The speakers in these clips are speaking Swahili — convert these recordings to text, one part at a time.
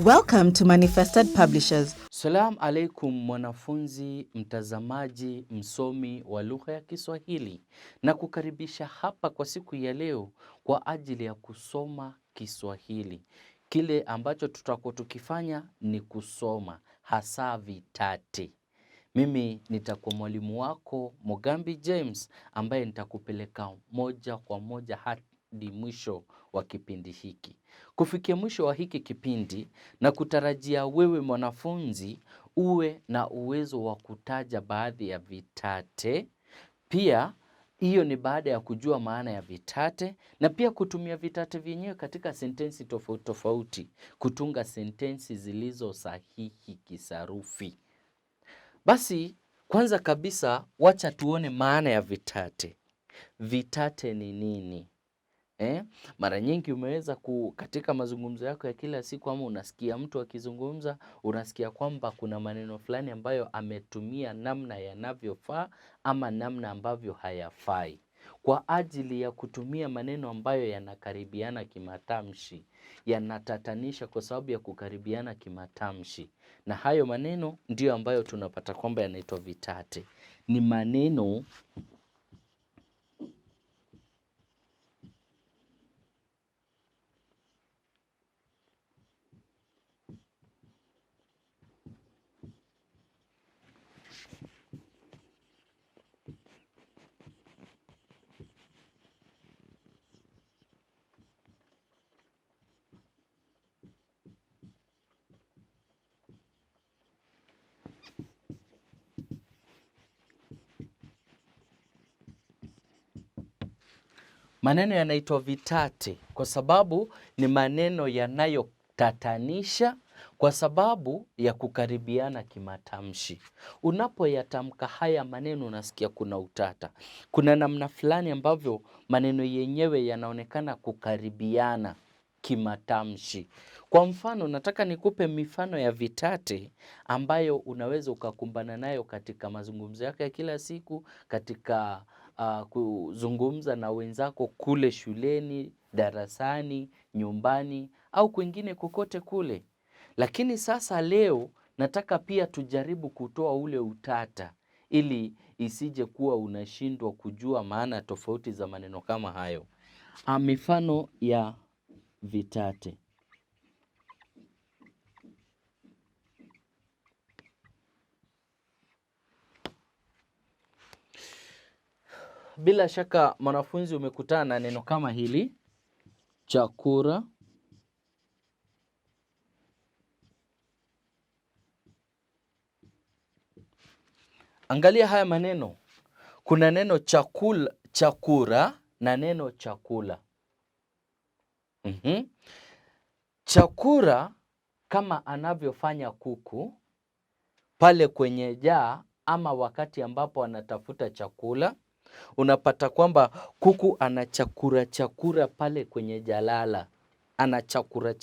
Welcome to Manifested Publishers. Salamu alaikum mwanafunzi, mtazamaji, msomi wa lugha ya Kiswahili, na kukaribisha hapa kwa siku ya leo kwa ajili ya kusoma Kiswahili. Kile ambacho tutakuwa tukifanya ni kusoma hasa vitate. Mimi nitakuwa mwalimu wako Mogambi James ambaye nitakupeleka moja kwa moja hadi mwisho wa kipindi hiki. Kufikia mwisho wa hiki kipindi na kutarajia wewe mwanafunzi uwe na uwezo wa kutaja baadhi ya vitate. Pia hiyo ni baada ya kujua maana ya vitate na pia kutumia vitate vyenyewe katika sentensi tofauti tofauti, kutunga sentensi zilizo sahihi kisarufi. Basi kwanza kabisa wacha tuone maana ya vitate. Vitate ni nini? Mara nyingi umeweza katika mazungumzo yako ya kila siku, ama unasikia mtu akizungumza, unasikia kwamba kuna maneno fulani ambayo ametumia namna yanavyofaa ama namna ambavyo hayafai. Kwa ajili ya kutumia maneno ambayo yanakaribiana kimatamshi, yanatatanisha kwa sababu ya kukaribiana kimatamshi. Na hayo maneno ndiyo ambayo tunapata kwamba yanaitwa vitate. Ni maneno yanaitwa vitate kwa sababu ni maneno yanayotatanisha kwa sababu ya kukaribiana kimatamshi. Unapoyatamka haya maneno unasikia kuna utata. Kuna namna fulani ambavyo maneno yenyewe yanaonekana kukaribiana kimatamshi. Kwa mfano, nataka nikupe mifano ya vitate ambayo unaweza ukakumbana nayo katika mazungumzo yako ya kila siku, katika kuzungumza na wenzako kule shuleni, darasani, nyumbani au kwingine kokote kule. Lakini sasa leo nataka pia tujaribu kutoa ule utata ili isije kuwa unashindwa kujua maana tofauti za maneno kama hayo. Mifano ya vitate. Bila shaka mwanafunzi umekutana na neno kama hili, chakula, angalia haya maneno. Kuna neno chakula na neno chakula. Chakula kama anavyofanya kuku pale kwenye jaa ama wakati ambapo anatafuta chakula, unapata kwamba kuku anachakura pale kwenye jalala. Anachakura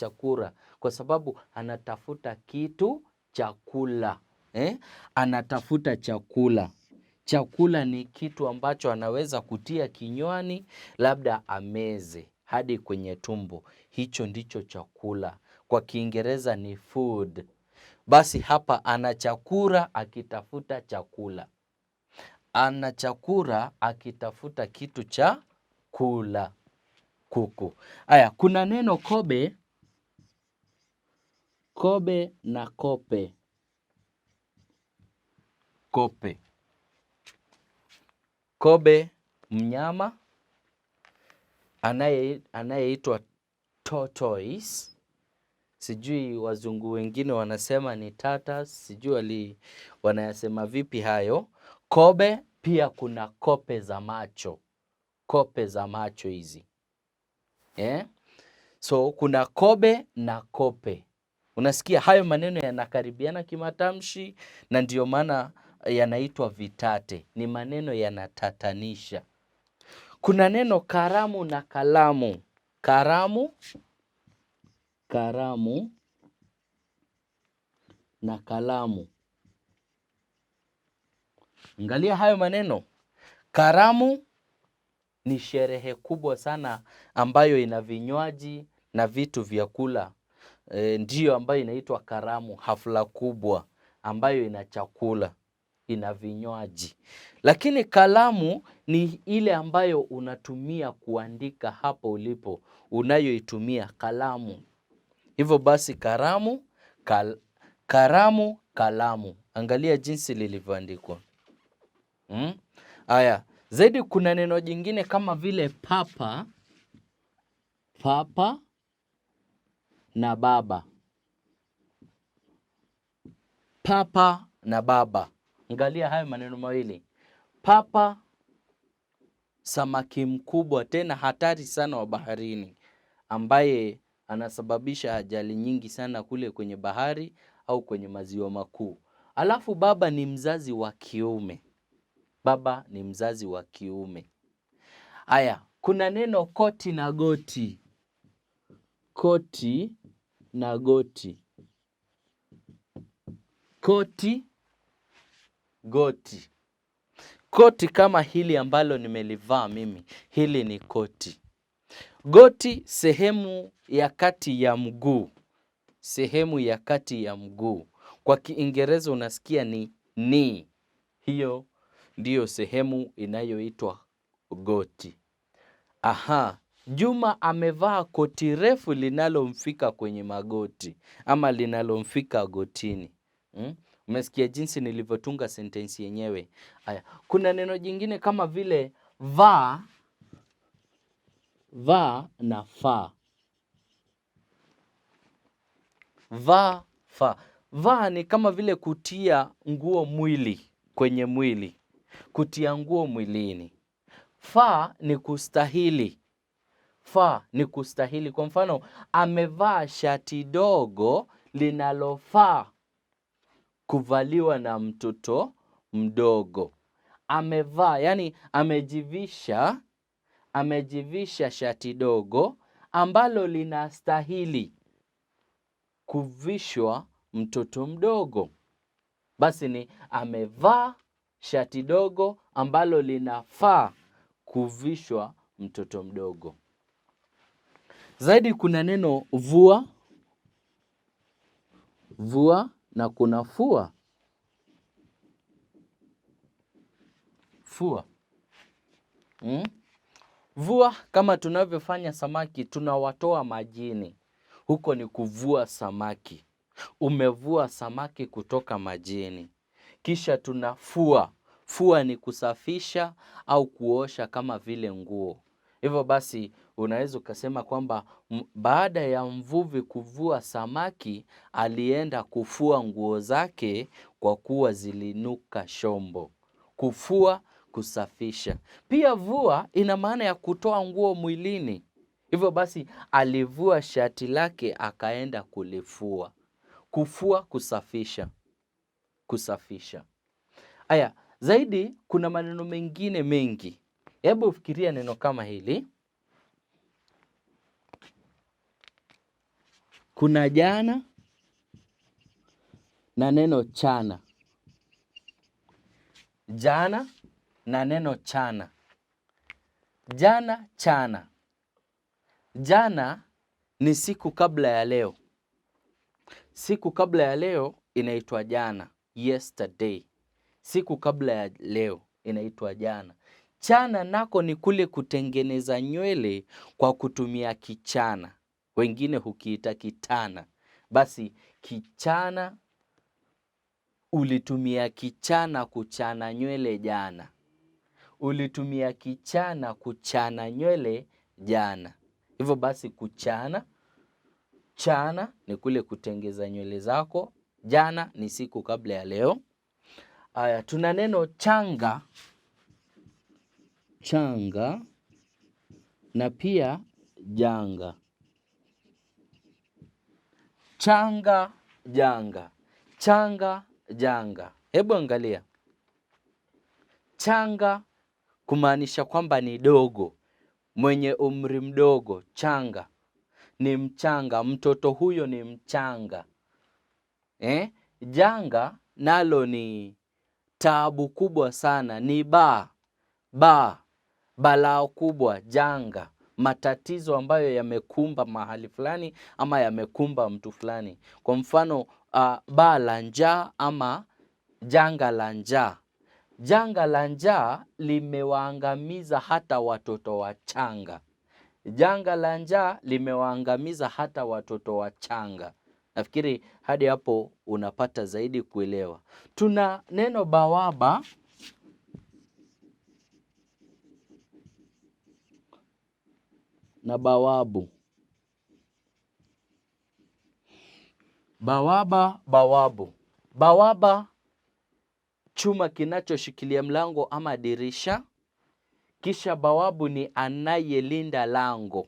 kwa sababu anatafuta kitu chakula. Anatafuta chakula. Chakula ni kitu ambacho anaweza kutia kinywani, labda ameze hadi kwenye tumbo. Hicho ndicho chakula. Kwa Kiingereza ni food. Basi hapa anachakura akitafuta chakula. Anachakura akitafuta kitu cha kula, kuku. Aya, kuna neno kobe na kope. Kope. Kobe mnyama anayeitwa tortoise. Sijui wazungu wengine wanasema ni tatas, sijui wanayasema vipi hayo. Kobe, pia kuna kope za macho. Kope za macho hizi. So kuna kobe na kope. Unasikia hayo maneno yanakaribiana kimatamshi na ndiyo maana yanaitwa vitate. Ni maneno yanatatanisha. Kuna neno karamu na kalamu. Karamu na kalamu. Angalia hayo maneno. Karamu ni sherehe kubwa sana ambayo ina vinywaji na vitu vya kula. ndiyo ambayo inaitwa karamu, hafla kubwa ambayo ina chakula, ina vinywaji. Lakini kalamu ni ile ambayo unatumia kuandika hapo ulipo, unayoitumia kalamu. Hivyo basi karamu, karamu, kalamu. Angalia jinsi lilivyoandikwa. Haya, zaidi kuna neno jingine kama vile papa, papa na baba. Papa na baba. Angalia hayo maneno mawili. Papa, samaki mkubwa tena hatari sana wa baharini, ambaye anasababisha ajali nyingi sana kule kwenye bahari au kwenye maziwa makuu. Alafu baba ni mzazi wa kiume. Baba ni mzazi wa kiume. Haya, kuna neno koti na goti. Koti na goti. Koti, goti. Koti kama hili ambalo nimelivaa mimi, hili ni koti. Goti, sehemu ya kati ya mguu. Sehemu ya kati ya mguu. Kwa Kiingereza unasikia ni knee. Hiyo ndiyo sehemu inayoitwa goti. Aha, Juma amevaa koti refu linalomfika kwenye magoti ama linalomfika gotini. Umesikia jinsi nilivyotunga sentensi yenyewe. Haya, kuna neno jingine kama vile vaa, vaa na faa. Vaa, faa. Vaa ni kama vile kutia nguo mwili, kwenye mwili. Kutia nguo mwilini. Faa ni kustahili. Faa ni kustahili. Kwa mfano, amevaa shati dogo linalofaa kuvaliwa na mtoto mdogo. Amevaa, yani amejivisha shati dogo ambalo linastahili kuvishwa mtoto mdogo. Basi ni amevaa shati dogo ambalo linafaa kuvishwa mtoto mdogo. Zaidi kuna neno vua, vua na kuna fua. Fua. Vua kama tunavyofanya samaki, tunawatoa majini. Huko ni kuvua samaki. Umevua samaki kutoka majini. Kisha tunafua. Fua ni kusafisha au kuosha kama vile nguo. Hivyo basi unaweza ukasema kwamba baada ya mvuvi kuvua samaki, alienda kufua nguo zake kwa kuwa zilinuka shombo. Kufua, kusafisha. Pia vua ina maana ya kutoa nguo mwilini. Hivyo basi alivua shati lake akaenda kulifua. Kufua, kusafisha. Kusafisha. Haya, zaidi kuna maneno mengine mengi. Hebu fikiria neno kama hili. Kuna jana na neno chana. Jana na neno chana. Jana, chana. Jana ni siku kabla ya leo. Siku kabla ya leo inaitwa jana. Yesterday. Siku kabla ya leo inaitwa jana. Chana nako ni kule kutengeneza nywele kwa kutumia kichana. Wengine hukiita kitana. Basi kichana, ulitumia kichana kuchana nywele jana. Ulitumia kichana kuchana nywele jana. Hivyo basi kuchana, chana ni kule kutengeza nywele zako. Jana ni siku kabla ya leo. Haya, tuna neno changa. Changa na pia janga. Changa, janga. Changa, janga. Hebu angalia. Changa kumaanisha kwamba ni dogo, mwenye umri mdogo. Changa ni mchanga, mtoto huyo ni mchanga. Janga nalo ni taabu kubwa sana, ni balaa kubwa, janga, matatizo ambayo yamekumba mahali fulani ama yamekumba mtu fulani. Kwa mfano baa la njaa ama janga la njaa. Janga la njaa limewaangamiza hata watoto wachanga. Janga la njaa limewaangamiza hata watoto wachanga. Nafikiri hadi hapo unapata zaidi kuelewa. Tuna neno bawaba. Na bawabu. Bawaba, bawabu. Bawaba, chuma kinachoshikilia mlango ama dirisha. Kisha bawabu ni anayelinda lango.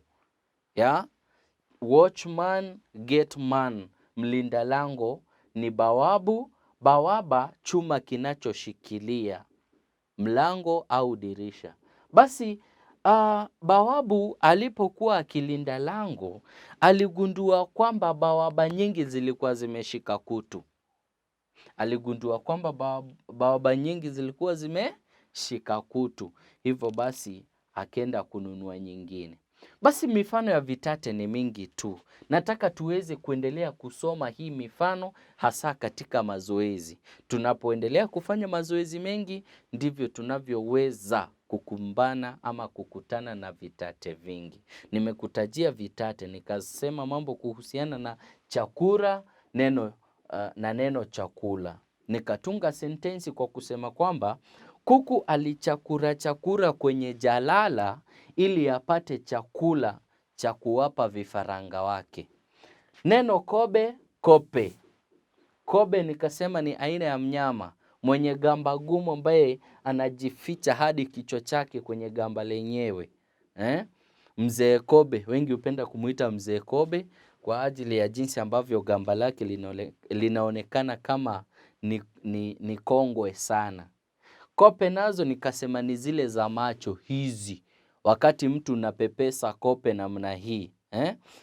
Watchman, gateman, mlinda lango ni bawabu. Bawaba, chuma kinachoshikilia mlango au dirisha. Basi bawabu alipokuwa akilinda lango, aligundua kwamba bawaba nyingi zilikuwa zimeshika kutu. Aligundua kwamba bawaba nyingi zilikuwa zimeshika kutu. Hivyo basi akaenda kununua nyingine. Basi mifano ya vitate ni mingi tu. Nataka tuweze kuendelea kusoma hii mifano hasa katika mazoezi. Tunapoendelea kufanya mazoezi mengi, ndivyo tunavyoweza kukumbana ama kukutana na vitate vingi. Nimekutajia vitate, nikasema mambo kuhusiana na chakula, neno chakula. Nikatunga sentensi kwa kusema kwamba kuku alichakura kwenye jalala ili apate chakula cha kuwapa vifaranga wake. Neno kobe, kope. Kobe nikasema ni aina ya mnyama mwenye gamba gumu ambaye anajificha hadi kichwa chake kwenye gamba lenyewe. Mzee kobe, wengi hupenda kumuita mzee kobe kwa ajili ya jinsi ambavyo gamba lake linaonekana kama ni kongwe sana. Kope nazo nikasema ni zile za macho hizi. Wakati mtu unapepesa kope namna hii.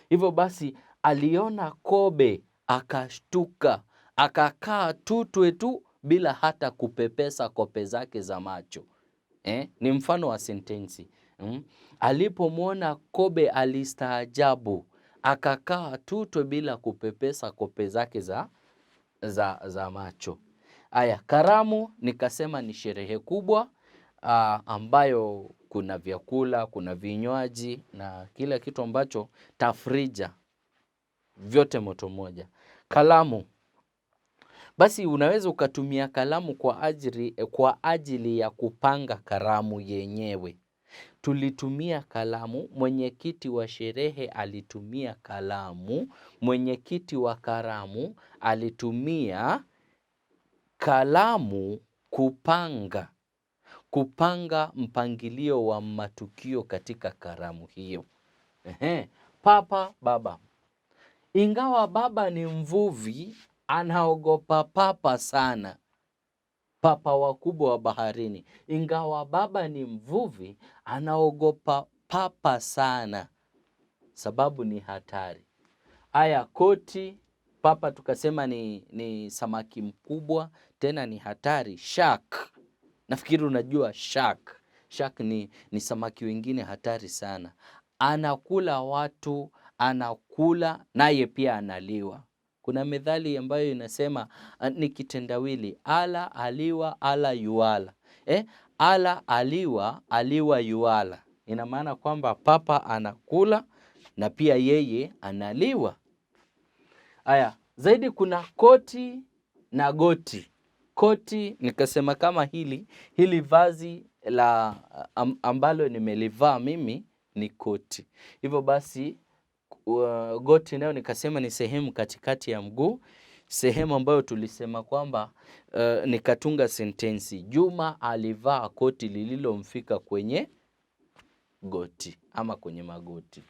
Hivyo basi aliona kobe, akashtuka, akakaa tutwe tu bila hata kupepesa kope zake za macho. Ni mfano wa sentensi. Alipomwona kobe alistaajabu, akakaa tutwe bila kupepesa kope zake za macho. Karamu nikasema ni sherehe kubwa ambayo kuna vyakula, kuna vinywaji na kila kitu ambacho tafrija, vyote moto moja. Kalamu. Basi unaweza ukatumia kalamu kwa ajili ya kupanga karamu yenyewe. Tulitumia kalamu, mwenyekiti wa sherehe alitumia kalamu, mwenyekiti wa karamu alitumia kalamu kupanga mpangilio wa matukio katika karamu hiyo. Papa, baba. Ingawa baba ni mvuvi, anaogopa papa sana. Papa wakubwa wa baharini. Ingawa baba ni mvuvi, anaogopa papa sana. Sababu ni hatari. Koti, papa tukasema ni samaki mkubwa, tena ni hatari. Shark. Nafikiri unajua shark. Shark ni samaki wengine hatari sana. Anakula watu, anakula naye pia analiwa. Kuna methali ambayo inasema ni kitendawili, ala aliwa ala yuala. Ala aliwa aliwa yuala. Ina maana kwamba papa anakula na pia yeye analiwa. Zaidi kuna koti na goti. Koti nikasema kama hili vazi la ambalo nimelivaa mimi ni koti. Hivyo basi goti nayo nikasema ni sehemu katikati ya mguu, sehemu ambayo tulisema kwamba nikatunga sentensi. Juma alivaa koti lililomfika kwenye goti ama kwenye magoti.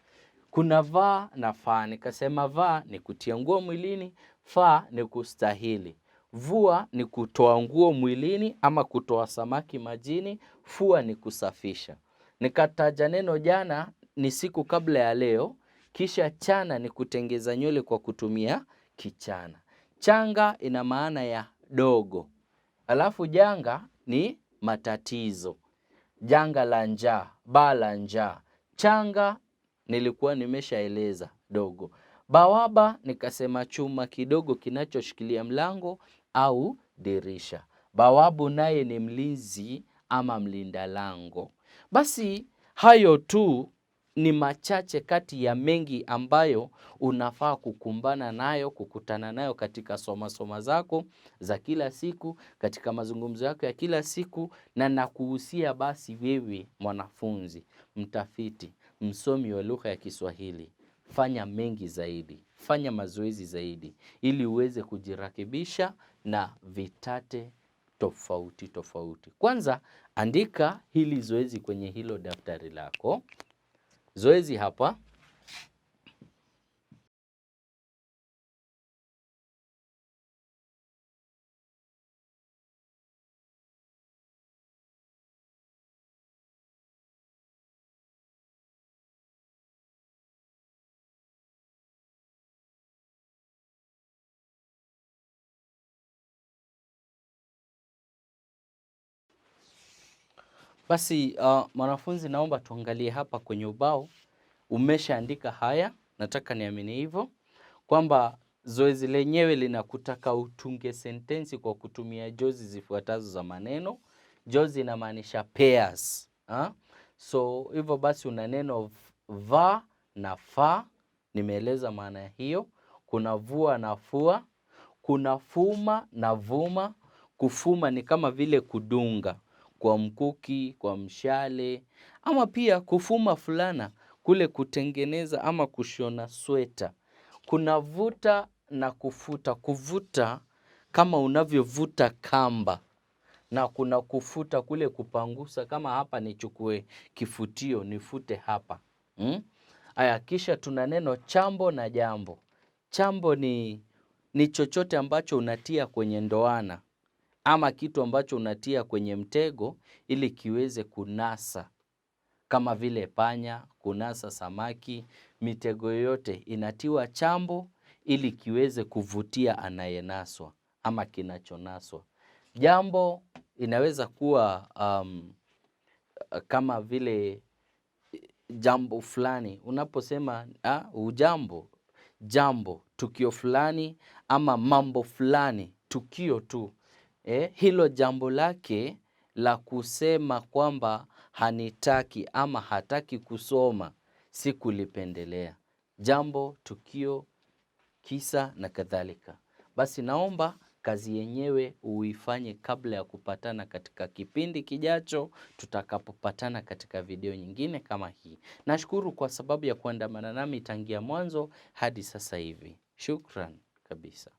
Kuna vaa na faa. Nikasema vaa ni kutia nguo mwilini, faa ni kustahili. Vua ni kutoa nguo mwilini ama kutoa samaki majini, fua ni kusafisha. Nikataja neno jana ni siku kabla ya leo, kisha chana ni kutengeza nywele kwa kutumia kichana. Changa ina maana ya dogo. Alafu janga ni matatizo. Janga la njaa, baa la njaa. Changa nilikuwa nimeshaeleza dogo. Bawaba nikasema chuma kidogo kinachoshikilia mlango au dirisha. Bawabu naye ni mlinzi ama mlinda lango. Basi hayo tu ni machache kati ya mengi ambayo unafaa kukumbana nayo, kukutana nayo katika soma zako za kila siku, katika mazungumzo yako ya kila siku, na nakuhusia basi wewe mwanafunzi, mtafiti, msomi wa lugha ya Kiswahili, fanya mengi zaidi, fanya mazoezi zaidi, ili uweze kujirakebisha na vitate tofauti tofauti. Kwanza andika hili zoezi kwenye hilo daftari lako. Zoezi hapa. Basi mwanafunzi, naomba tuangalie hapa kwenye ubao. Umeshaandika haya, nataka niamini hivyo, kwamba zoezi lenyewe linakutaka utunge sentensi kwa kutumia jozi zifuatazo za maneno. Jozi inamaanisha pairs. So hivyo basi una neno va na fa, nimeeleza maana hiyo. Kuna vua na fua, kuna fuma na vuma. Kufuma ni kama vile kudunga kwa mkuki, kwa mshale, ama pia kufuma fulana, kule kutengeneza ama kushona sweta. Kuna vuta na kufuta. Kuvuta kama unavyovuta kamba, na kuna kufuta kule kupangusa, kama hapa nichukue kifutio nifute hapa. Aya, kisha tuna neno chambo na jambo. Chambo ni chochote ambacho unatia kwenye ndoana, ama kitu ambacho unatia kwenye mtego ili kiweze kunasa, kama vile panya, kunasa samaki. Mitego yote inatiwa chambo ili kiweze kuvutia anayenaswa ama kinachonaswa. Jambo inaweza kuwa kama vile jambo fulani. Unaposema ujambo, jambo, tukio fulani, ama mambo fulani, tukio tu. Hilo jambo lake la kusema kwamba hanitaki ama hataki kusoma, si kulipendelea. Jambo, tukio, kisa na kadhalika. Basi naomba kazi yenyewe uifanye kabla ya kupatana katika kipindi kijacho, tutakapopatana katika video nyingine kama hii. Nashukuru kwa sababu ya kuandamana nami tangia mwanzo hadi sasa hivi. Shukran kabisa.